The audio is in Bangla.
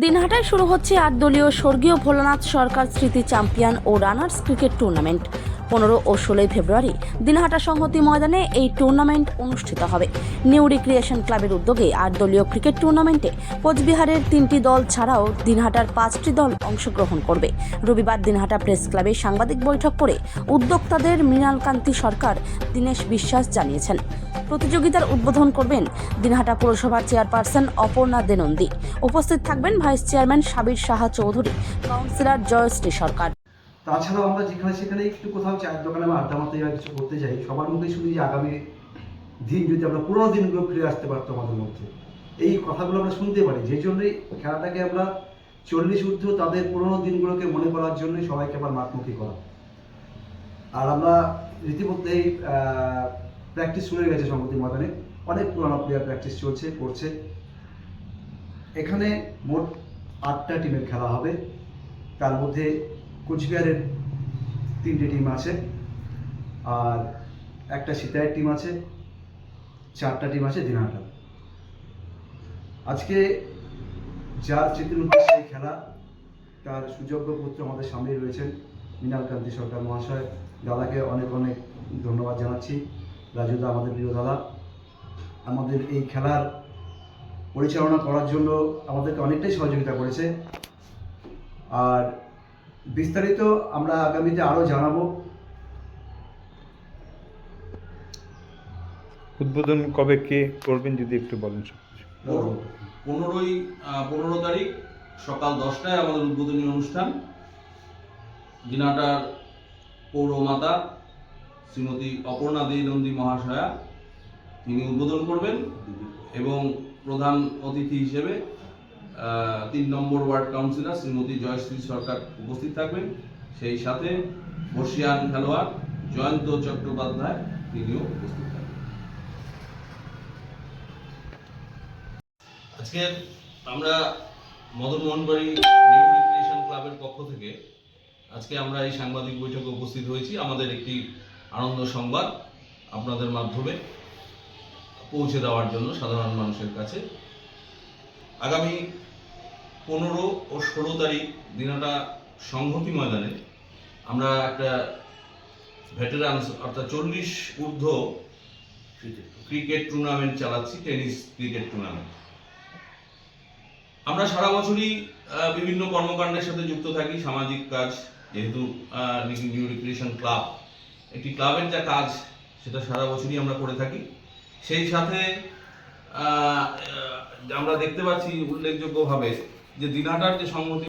দিনহাটায় শুরু হচ্ছে ৮ দলীয় স্বর্গীয় ভোলানাথ সরকার স্মৃতি চ্যাম্পিয়ন ও রানার্স ক্রিকেট টুর্নামেন্ট। 15 ও 16 ফেব্রুয়ারি দিনহাটা সংহতি ময়দানে এই টুর্নামেন্ট অনুষ্ঠিত হবে। নিউ রিক্রিয়েশন ক্লাবের উদ্যোগে ৮ দলীয় ক্রিকেট টুর্নামেন্টে কোচবিহারের 3টি দল ছাড়াও দিনহাটার 5টি দল অংশগ্রহণ করবে। রবিবার দিনহাটা প্রেস ক্লাবে সাংবাদিক বৈঠক করে উদ্যোক্তাদের মৃণালকান্তি সরকার, দীনেশ বিশ্বাস জানিয়েছেন। প্রতিযোগিতার উদ্বোধন করবেন দিনহাটা পৌরসভার চেয়ারপারসন অপর্ণা দে নন্দী। উপস্থিত থাকবেন vice chairman Sabir Saha Chowdhury, councillor Joyshree Sarkar. তাছাড়াও আমরা যেখানে সেখানে একটু কোথাও চায়ের দোকানে আমরা আড্ডা মারতে যাই, কিছু করতে যাই, সবার মধ্যে শুনি যে আগামী দিন যদি আমরা পুরোনো দিনগুলো ফিরে আসতে পারতাম আমাদের মধ্যে, এই কথাগুলো আমরা শুনতে পারি। যে জন্যই খেলাটাকে আমরা 40 ঊর্ধ্ব তাদের পুরোনো দিনগুলোকে মনে করার জন্যই সবাইকে আবার মাঠমুখী করা। আর আমরা রীতিমধ্যেই প্র্যাকটিস শুরু হয়ে গেছে সংহতি ময়দানে, অনেক পুরোনো প্লেয়ার প্র্যাকটিস করছে। এখানে মোট 8টা টিমের খেলা হবে। তার মধ্যে কোচবিহারের 3টে টিম আছে, আর একটা সিতায়ের টিম আছে, 4টা টিম আছে দিনহাটা। আজকে যার স্মৃতির উদ্দেশ্যে এই খেলা, তার সুযোগ্য পুত্র আমাদের সামনে রয়েছেন মৃণালকান্তি সরকার মহাশয়। দাদাকে অনেক অনেক ধন্যবাদ জানাচ্ছি। রাজুদা আমাদের প্রিয় দাদা, আমাদের এই খেলার পরিচালনা করার জন্য আমাদেরকে অনেকটাই সহযোগিতা করেছে। আর বিস্তারিত আমরা আগামীতে আরও জানাবো। উদ্বোধন কবে কে করবেন যদি একটু বলেন। 15 তারিখ সকাল 10টায় আমাদের উদ্বোধনী অনুষ্ঠান। দিনহাটার পৌরমাতা শ্রীমতী অপর্ণা দে নন্দী মহাশয়া তিনি উদ্বোধন করবেন এবং প্রধান অতিথি হিসেবে 3 নম্বর ওয়ার্ড কাউন্সিলর শ্রীমতী জয়শ্রী সরকার উপস্থিত থাকবেন। সেই সাথে বর্ষিয়ান খেলোয়াড় জয়ন্ত চট্টোপাধ্যায় তিনিও উপস্থিত থাকবেন। আজকে আমরা মদন মোহনবাড়ি নিউ রিক্রিয়েশন ক্লাবের পক্ষ থেকে আজকে আমরা এই সাংবাদিক বৈঠকে উপস্থিত হয়েছি। আমাদের একটি আনন্দ সংবাদ আপনাদের মাধ্যমে পৌঁছে দেওয়ার জন্য সাধারণ মানুষের কাছে। আগামী 15 ও 16 তারিখ দিনহাটা সংহতি ময়দানে আমরা একটা ভেটেরানস অর্থাৎ 40 ঊর্ধ্ব ক্রিকেট টুর্নামেন্ট চালাচ্ছি, টেনিস ক্রিকেট টুর্নামেন্ট। আমরা সারা বছরই বিভিন্ন কর্মকাণ্ডের সাথে যুক্ত থাকি, সামাজিক কাজ, যেহেতু নিউ রিক্রিয়েশন ক্লাব একটি ক্লাবের যা কাজ সেটা সারা বছরই আমরা করে থাকি। সেই সাথে আমরা দেখতে পাচ্ছি উল্লেখযোগ্যভাবে যে দিনহাটার যে সংহতি